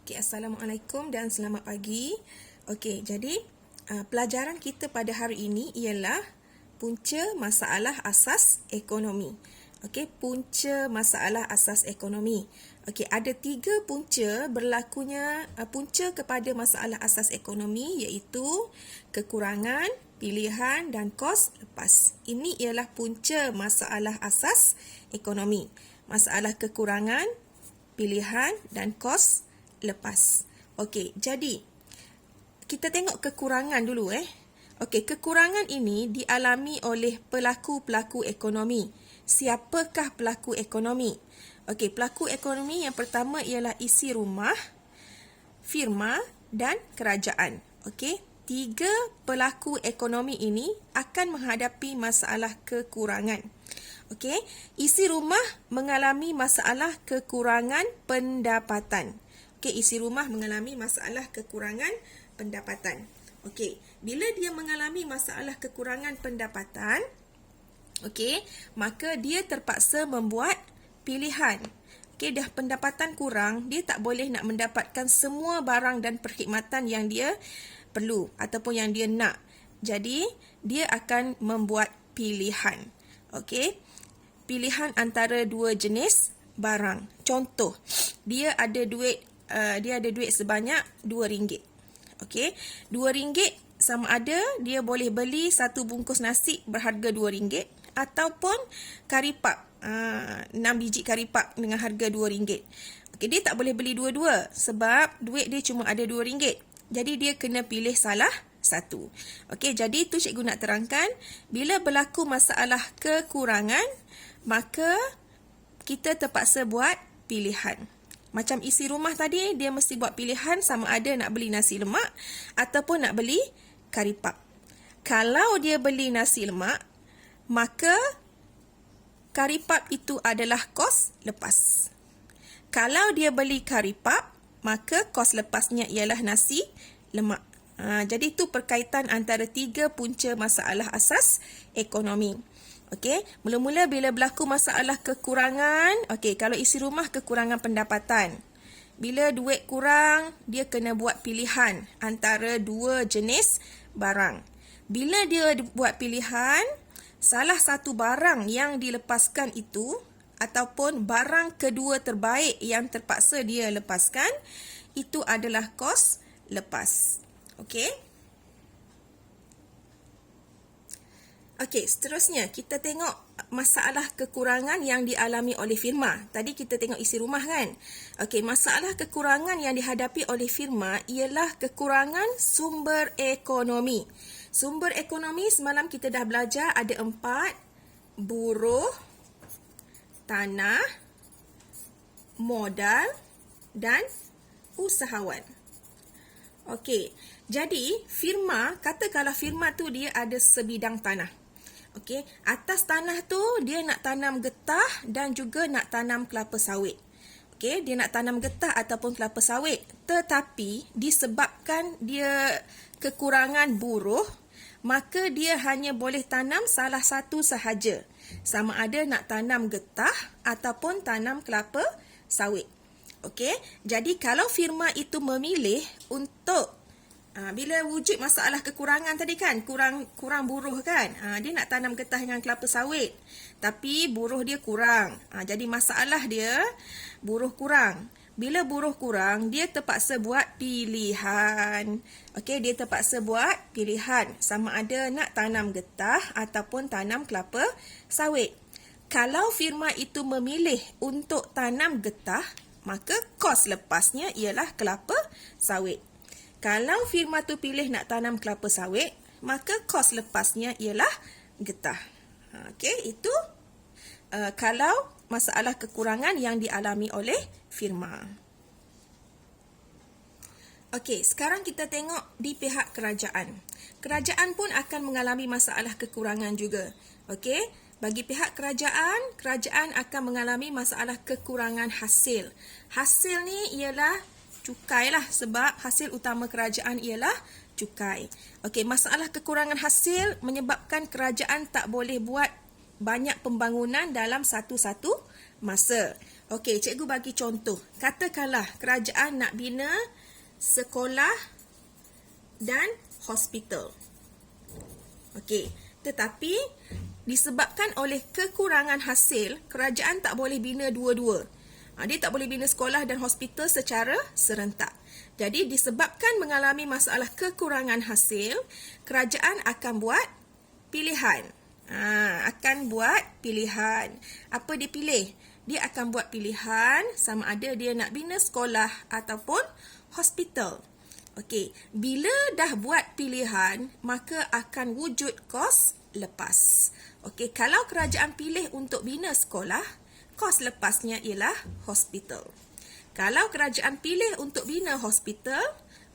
Okey, Assalamualaikum dan selamat pagi. Okey, jadi pelajaran kita pada hari ini ialah punca masalah asas ekonomi. Okey, punca masalah asas ekonomi. Okey, ada 3 punca berlakunya punca kepada masalah asas ekonomi iaitu kekurangan, pilihan dan kos lepas. Ini ialah punca masalah asas ekonomi. Masalah kekurangan, pilihan dan kos lepas. Okey, jadi kita tengok kekurangan dulu Okey, kekurangan ini dialami oleh pelaku-pelaku ekonomi. Siapakah pelaku ekonomi? Okey, pelaku ekonomi yang pertama ialah isi rumah, firma dan kerajaan. Okey, 3 pelaku ekonomi ini akan menghadapi masalah kekurangan. Okey, isi rumah mengalami masalah kekurangan pendapatan. Okey, isi rumah mengalami masalah kekurangan pendapatan. Okey, bila dia mengalami masalah kekurangan pendapatan, okey, maka dia terpaksa membuat pilihan. Okey, dah pendapatan kurang, dia tak boleh nak mendapatkan semua barang dan perkhidmatan yang dia perlu ataupun yang dia nak. Jadi, dia akan membuat pilihan. Okey, pilihan antara 2 jenis barang. Contoh, dia ada duit sebanyak RM2. Okey, RM2 sama ada dia boleh beli 1 bungkus nasi berharga RM2 ataupun karipap, 6 biji karipap dengan harga RM2. Okey, dia tak boleh beli dua-dua sebab duit dia cuma ada RM2. Jadi dia kena pilih salah satu. Okey, jadi tu cikgu nak terangkan, bila berlaku masalah kekurangan, maka kita terpaksa buat pilihan. Macam isi rumah tadi, dia mesti buat pilihan sama ada nak beli nasi lemak ataupun nak beli karipap. Kalau dia beli nasi lemak, maka karipap itu adalah kos lepas. Kalau dia beli karipap, maka kos lepasnya ialah nasi lemak. Jadi itu perkaitan antara 3 punca masalah asas ekonomi. Okey, mula-mula bila berlaku masalah kekurangan, okey, kalau isi rumah kekurangan pendapatan. Bila duit kurang, dia kena buat pilihan antara 2 jenis barang. Bila dia buat pilihan, salah satu barang yang dilepaskan itu ataupun barang kedua terbaik yang terpaksa dia lepaskan, itu adalah kos lepas. Okey? Okey, seterusnya kita tengok masalah kekurangan yang dialami oleh firma. Tadi kita tengok isi rumah kan? Okey, masalah kekurangan yang dihadapi oleh firma ialah kekurangan sumber ekonomi. Sumber ekonomi semalam kita dah belajar ada 4, buruh, tanah, modal dan usahawan. Okey, jadi firma, katakanlah firma tu dia ada sebidang tanah. Okey, atas tanah tu dia nak tanam getah dan juga nak tanam kelapa sawit. Okey, dia nak tanam getah ataupun kelapa sawit. Tetapi disebabkan dia kekurangan buruh, maka dia hanya boleh tanam salah satu sahaja. Sama ada nak tanam getah ataupun tanam kelapa sawit. Okey, jadi kalau firma itu memilih untuk bila wujud masalah kekurangan tadi kan, kurang buruh kan, dia nak tanam getah dengan kelapa sawit, tapi buruh dia kurang. Jadi masalah dia buruh kurang. Bila buruh kurang, dia terpaksa buat pilihan. Okey, dia terpaksa buat pilihan sama ada nak tanam getah ataupun tanam kelapa sawit. Kalau firma itu memilih untuk tanam getah, maka kos lepasnya ialah kelapa sawit. Kalau firma tu pilih nak tanam kelapa sawit, maka kos lepasnya ialah getah. Okey, itu kalau masalah kekurangan yang dialami oleh firma. Okey, sekarang kita tengok di pihak kerajaan. Kerajaan pun akan mengalami masalah kekurangan juga. Okey, bagi pihak kerajaan, kerajaan akan mengalami masalah kekurangan hasil. Hasil ni ialah cukai lah, sebab hasil utama kerajaan ialah cukai. Okey, masalah kekurangan hasil menyebabkan kerajaan tak boleh buat banyak pembangunan dalam satu-satu masa. Okey, cikgu bagi contoh. Katakanlah kerajaan nak bina sekolah dan hospital. Okey, tetapi disebabkan oleh kekurangan hasil, kerajaan tak boleh bina dua-dua. Dia tak boleh bina sekolah dan hospital secara serentak. Jadi disebabkan mengalami masalah kekurangan hasil, kerajaan akan buat pilihan. Akan buat pilihan. Apa dia pilih? Dia akan buat pilihan sama ada dia nak bina sekolah ataupun hospital. Okey, bila dah buat pilihan, maka akan wujud kos lepas. Okey, kalau kerajaan pilih untuk bina sekolah, kos lepasnya ialah hospital. Kalau kerajaan pilih untuk bina hospital,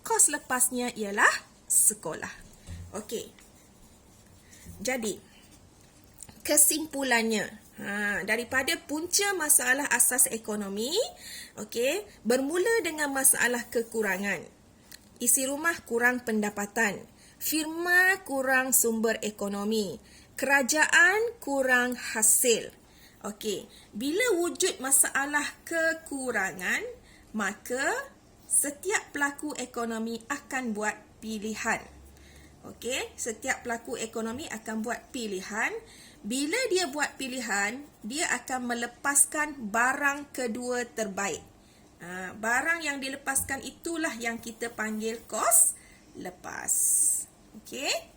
kos lepasnya ialah sekolah. Okey. Jadi, kesimpulannya, daripada punca masalah asas ekonomi, okey, bermula dengan masalah kekurangan. Isi rumah kurang pendapatan, firma kurang sumber ekonomi, kerajaan kurang hasil. Okey, bila wujud masalah kekurangan, maka setiap pelaku ekonomi akan buat pilihan. Okey, setiap pelaku ekonomi akan buat pilihan. Bila dia buat pilihan, dia akan melepaskan barang kedua terbaik. Barang yang dilepaskan itulah yang kita panggil kos lepas. Okey.